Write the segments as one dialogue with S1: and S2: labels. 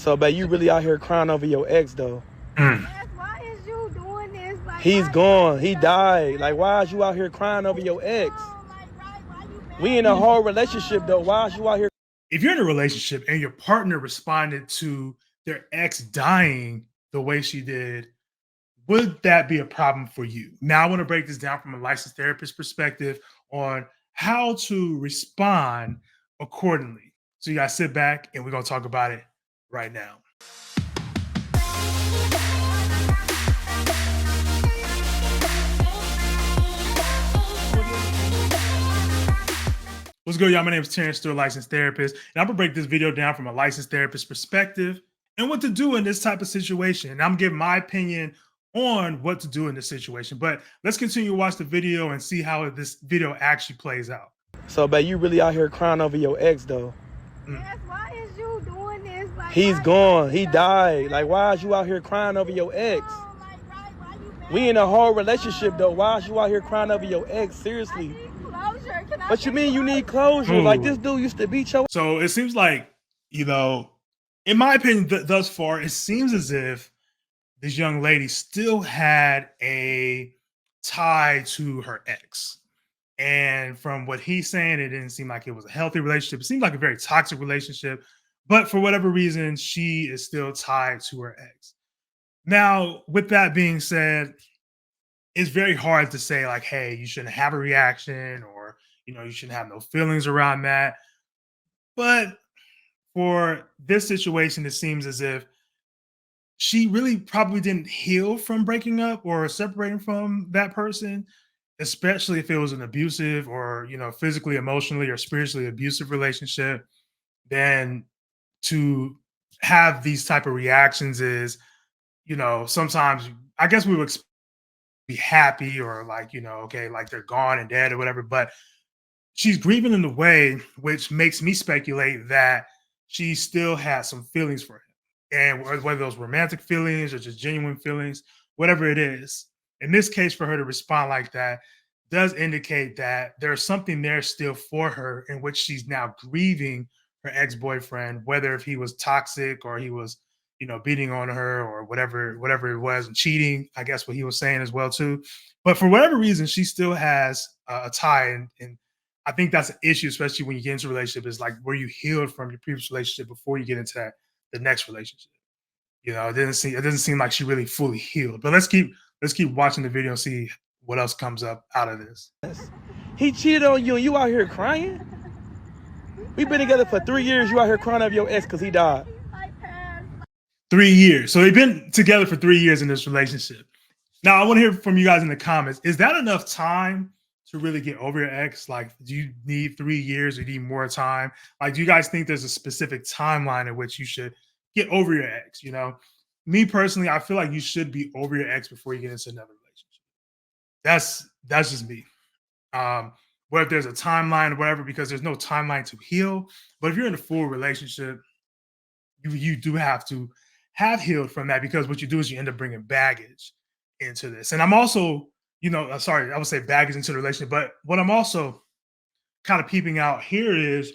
S1: So, babe, you really out here crying over your ex, though.
S2: Yes, why is you doing this? Like,
S1: He's gone. He died. Like, why is you out here crying over your ex? We in a whole relationship, though. Why is you out here?
S3: If you're in a relationship and your partner responded to their ex dying the way she did, would that be a problem for you? Now, I want to break this down from a licensed therapist perspective on how to respond accordingly. So you guys sit back and we're going to talk about it right now. What's good, y'all? My name is Terrence, Stewart, licensed therapist, and I'm gonna break this video down from a licensed therapist perspective and what to do in this type of situation. And I'm giving my opinion on what to do in this situation. But let's continue to watch the video and see how this video actually plays out.
S1: So, babe, you really out here crying over your ex, though.
S2: Yes, why is you doing this? Like,
S1: He's gone. He died. Like, why is you out here crying over your ex? We in a whole relationship, though. Why is you out here crying over your ex? Seriously. What you mean you need closure? Like, this dude used to beat your...
S3: So it seems like, in my opinion, thus far, it seems as if this young lady still had a tie to her ex. And from what he's saying, it didn't seem like it was a healthy relationship. It seemed like a very toxic relationship. But for whatever reason, she is still tied to her ex. Now, with that being said, it's very hard to say, like, hey, you shouldn't have a reaction, or you shouldn't have no feelings around that. But for this situation, it seems as if she really probably didn't heal from breaking up or separating from that person, especially if it was an abusive or, physically, emotionally, or spiritually abusive relationship. Then to have these type of reactions is, sometimes I guess we would be happy or like, okay, like they're gone and dead or whatever. But she's grieving in a way which makes me speculate that she still has some feelings for him. And whether those romantic feelings or just genuine feelings, whatever it is, in this case, for her to respond like that does indicate that there's something there still for her, in which she's now grieving her ex-boyfriend, whether if he was toxic or he was, beating on her or whatever it was, and cheating, I guess what he was saying as well too. But for whatever reason, she still has a tie, and I think that's an issue, especially when you get into a relationship, is like, were you healed from your previous relationship before you get into the next relationship? It doesn't seem like she really fully healed. But let's keep watching the video and see what else comes up out of this.
S1: He cheated on you and you out here crying? We've been together for 3 years. You out here crying over your ex because he died.
S3: 3 years. So they've been together for 3 years in this relationship. Now, I want to hear from you guys in the comments. Is that enough time to really get over your ex? Like, do you need 3 years or do you need more time? Like, do you guys think there's a specific timeline in which you should get over your ex? Me personally, I feel like you should be over your ex before you get into another relationship. That's just me. Whether there's a timeline or whatever, because there's no timeline to heal. But if you're in a full relationship, you do have to have healed from that, because what you do is you end up bringing baggage into this. And I'm also, I would say baggage into the relationship, but what I'm also kind of peeping out here is,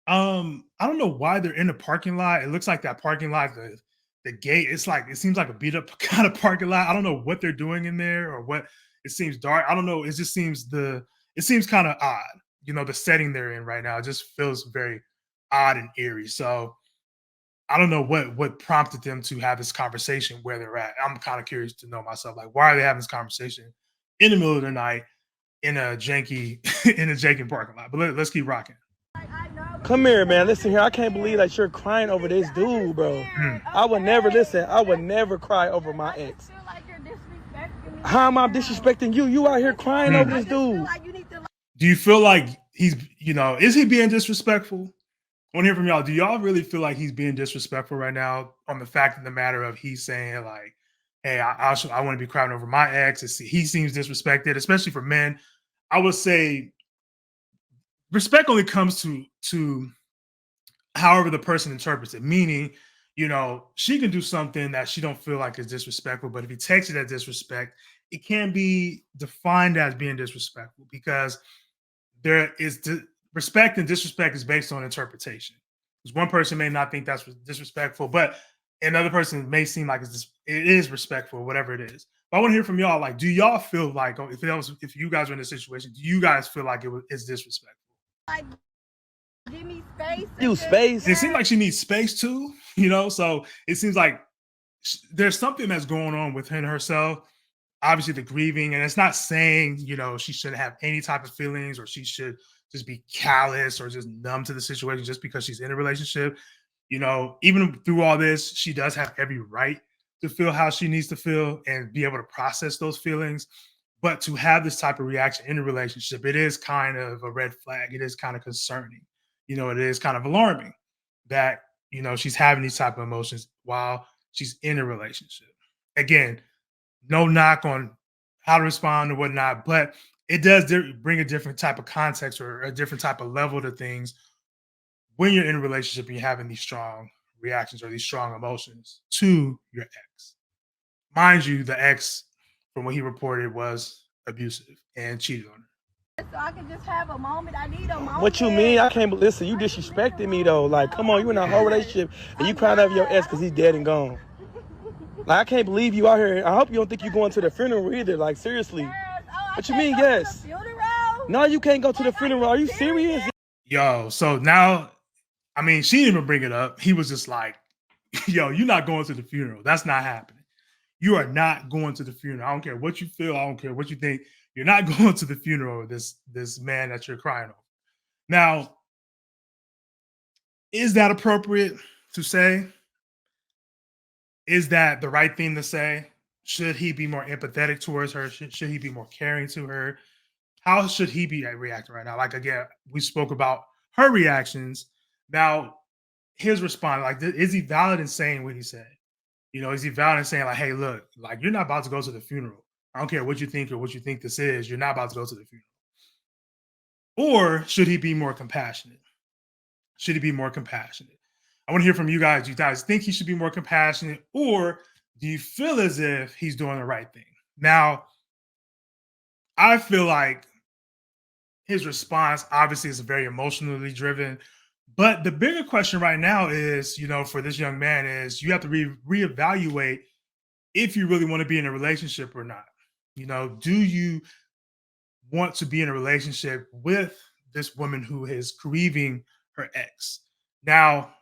S3: I don't know why they're in the parking lot. It looks like that parking lot, the gate, it seems like a beat up kind of parking lot. I don't know what they're doing in there or what. It seems dark. I don't know. It just seems kind of odd. The setting they're in right now, it just feels very odd and eerie. So I don't know what prompted them to have this conversation where they're at. I'm kind of curious to know myself. Like, why are they having this conversation in the middle of the night in a janky parking lot? But let's keep rocking.
S1: Come here, man. Listen here. I can't believe that you're crying over this dude, bro. I would never cry over my ex. How am I disrespecting you? You out here crying over this dude.
S3: Do you feel like he's, is he being disrespectful? I want to hear from y'all. Do y'all really feel like he's being disrespectful right now, on the fact of the matter of he's saying like, hey, I want to be crying over my ex? He seems disrespected, especially for men. I would say respect only comes to however the person interprets it, meaning, she can do something that she don't feel like is disrespectful, but if he takes it as disrespect, it can be defined as being disrespectful, because there is respect and disrespect is based on interpretation. Because one person may not think that's disrespectful, but another person may seem like it is respectful, whatever it is. But I want to hear from y'all. Like, do y'all feel like if you guys were in this situation, do you guys feel like it's disrespectful?
S2: Like, give me space.
S1: You space.
S3: It seems like she needs space too, you know. So it seems like there's something that's going on within herself. Obviously, the grieving, and it's not saying she shouldn't have any type of feelings or she should just be callous or just numb to the situation just because she's in a relationship. Even through all this, she does have every right to feel how she needs to feel and be able to process those feelings. But to have this type of reaction in a relationship, it is kind of a red flag. It is kind of concerning. It is kind of alarming that, she's having these type of emotions while she's in a relationship. Again, no knock on how to respond or whatnot, but it does bring a different type of context or a different type of level to things when you're in a relationship and you're having these strong reactions or these strong emotions to your ex. Mind you, the ex, from what he reported, was abusive and cheated on her.
S2: So I can just have a moment. I need a moment.
S1: What you mean? I can't listen. You disrespected me though. Like, come on, you in a whole relationship and you crying over your ex because he's dead and gone. Like, I can't believe you out here. I hope you don't think you're going to the funeral either. Like, seriously. What you mean, yes? No, you can't go to the funeral. Are you serious?
S3: Yo, so now, I mean, she didn't even bring it up. He was just like, yo, you're not going to the funeral. That's not happening. You are not going to the funeral. I don't care what you feel. I don't care what you think. You're not going to the funeral of this man that you're crying over. Now, is that appropriate to say? Is that the right thing to say? Should he be more empathetic towards her? Should he be more caring to her? How should he be reacting right now? Like, again, we spoke about her reactions. Now, his response, like, is he valid in saying what he said? Is he valid in saying, like, hey, look, like, you're not about to go to the funeral. I don't care what you think or what you think this is. You're not about to go to the funeral. Or should he be more compassionate? Should he be more compassionate? I want to hear from you guys. Do you guys think he should be more compassionate, or do you feel as if he's doing the right thing? Now, I feel like his response obviously is very emotionally driven, but the bigger question right now is, for this young man is you have to reevaluate if you really want to be in a relationship or not. Do you want to be in a relationship with this woman who is grieving her ex? Now,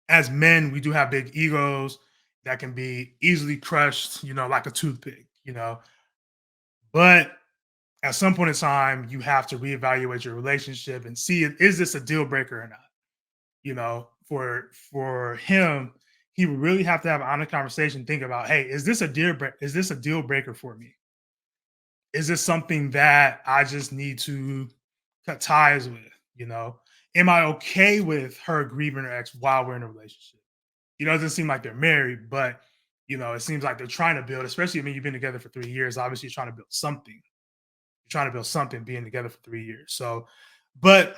S3: as men, we do have big egos that can be easily crushed, like a toothpick, But at some point in time, you have to reevaluate your relationship and see, is this a deal breaker or not? For him, he would really have to have an honest conversation, think about, hey, is this a deal breaker for me? Is this something that I just need to cut ties with? Am I okay with her grieving her ex while we're in a relationship? It doesn't seem like they're married, but it seems like they're trying to build, especially when you've been together for 3 years. Obviously, you're trying to build something. You're trying to build something being together for 3 years. So, but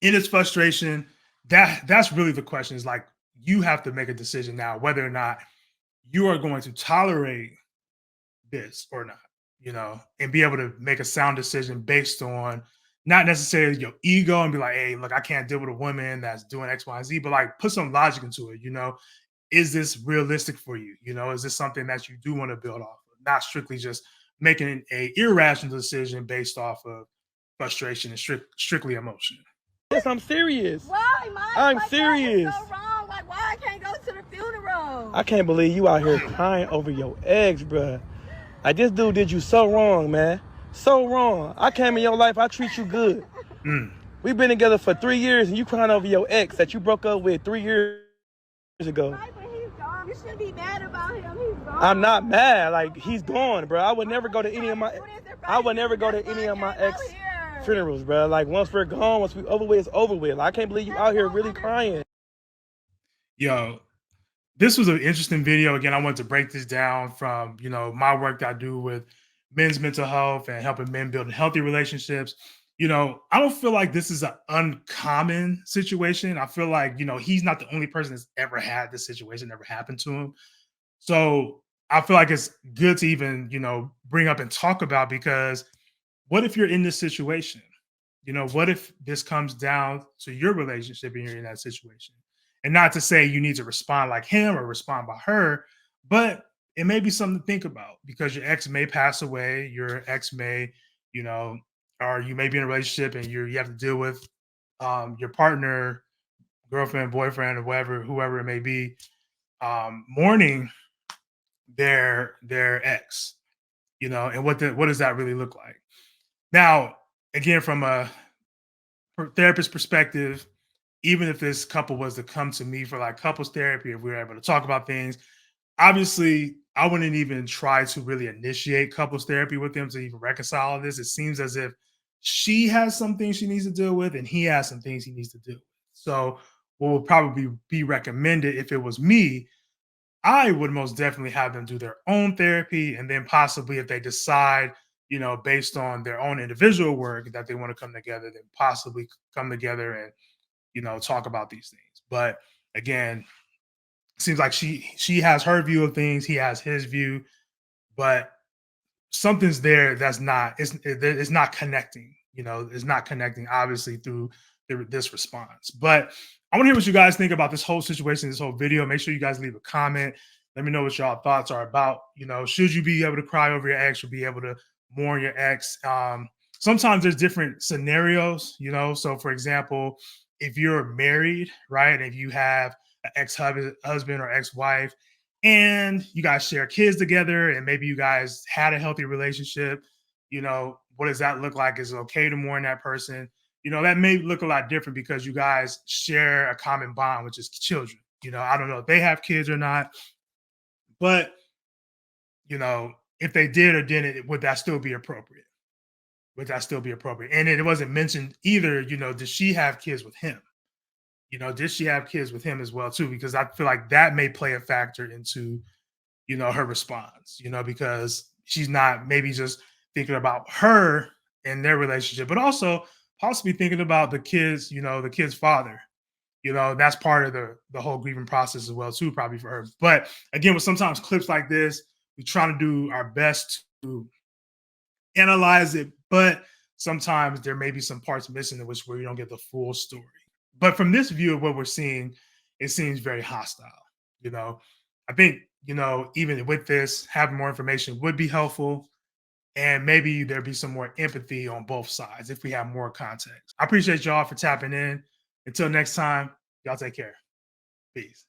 S3: in its frustration, that's really the question, is like, you have to make a decision now whether or not you are going to tolerate this or not, and be able to make a sound decision based on not necessarily your ego and be like, hey, look, I can't deal with a woman that's doing X, Y, and Z, but like put some logic into it. Is this realistic for you? Is this something that you do want to build off of? Not strictly just making an irrational decision based off of frustration and strictly emotion.
S1: Yes, I'm serious.
S2: Why, Mike?
S1: I'm
S2: Like,
S1: serious.
S2: What is so wrong? Like, why I can't go to the funeral?
S1: I can't believe you out here crying over your ex, bruh. Like, this dude did you so wrong, man. So wrong. I came in your life. I treat you good. We've been together for 3 years, and you crying over your ex that you broke up with 3 years ago.
S2: Mike, when he's gone, you shouldn't be mad about him. He's gone.
S1: I'm not mad. Like, he's gone, bro. I would never go to any of my ex funerals, bro. Like, once we're gone, once we over with, it's over with. Like, I can't believe you out here really crying.
S3: Yo, this was an interesting video. Again, I wanted to break this down from, my work that I do with men's mental health and helping men build healthy relationships. I don't feel like this is an uncommon situation. I feel like, he's not the only person that's ever had this situation ever happen to him. So I feel like it's good to even, bring up and talk about, because what if you're in this situation? You know, what if this comes down to your relationship and you're in that situation? And not to say you need to respond like him or respond by her, but it may be something to think about because your ex may pass away, your ex may, you know, or you may be in a relationship and you have to deal with your partner, girlfriend, boyfriend, or whatever, whoever it may be, mourning their ex, you know, and what does that really look like? Now, again, from a therapist perspective, even if this couple was to come to me for like couples therapy, if we were able to talk about things, obviously I wouldn't even try to really initiate couples therapy with them to even reconcile this. It seems as if she has some things she needs to deal with and he has some things he needs to do. So what would probably be recommended if it was me, I would most definitely have them do their own therapy. And then possibly if they decide, you know, based on their own individual work that they want to come together, then possibly come together and, you know, talk about these things. But again, seems like she has her view of things, he has his view, but something's there that's not it's not connecting. You know, it's not connecting obviously through this response. But I want to hear what you guys think about this whole situation, this whole video. Make sure you guys leave a comment. Let me know what y'all thoughts are about. You know, should you be able to cry over your ex or be able to mourn your ex? Sometimes there's different scenarios. You know, so for example, if you're married, right, if you have an ex-husband or ex-wife and you guys share kids together and maybe you guys had a healthy relationship, you know, what does that look like? Is it okay to mourn that person? You know, that may look a lot different because you guys share a common bond, which is children. You know, I don't know if they have kids or not, but, you know, if they did or didn't, would that still be appropriate? Would that still be appropriate? And it wasn't mentioned either, you know, does she have kids with him? You know, did she have kids with him as well too? Because I feel like that may play a factor into, you know, her response, you know, because she's not maybe just thinking about her and their relationship, but also possibly thinking about the kids, you know, the kid's father. You know, that's part of the whole grieving process as well, too, probably for her. But again, with sometimes clips like this, we try to do our best to analyze it, but sometimes there may be some parts missing in which where you don't get the full story. But from this view of what we're seeing, it seems very hostile. You know, I think, you know, even with this, having more information would be helpful. And maybe there'd be some more empathy on both sides if we have more context. I appreciate y'all for tapping in. Until next time, y'all take care. Peace.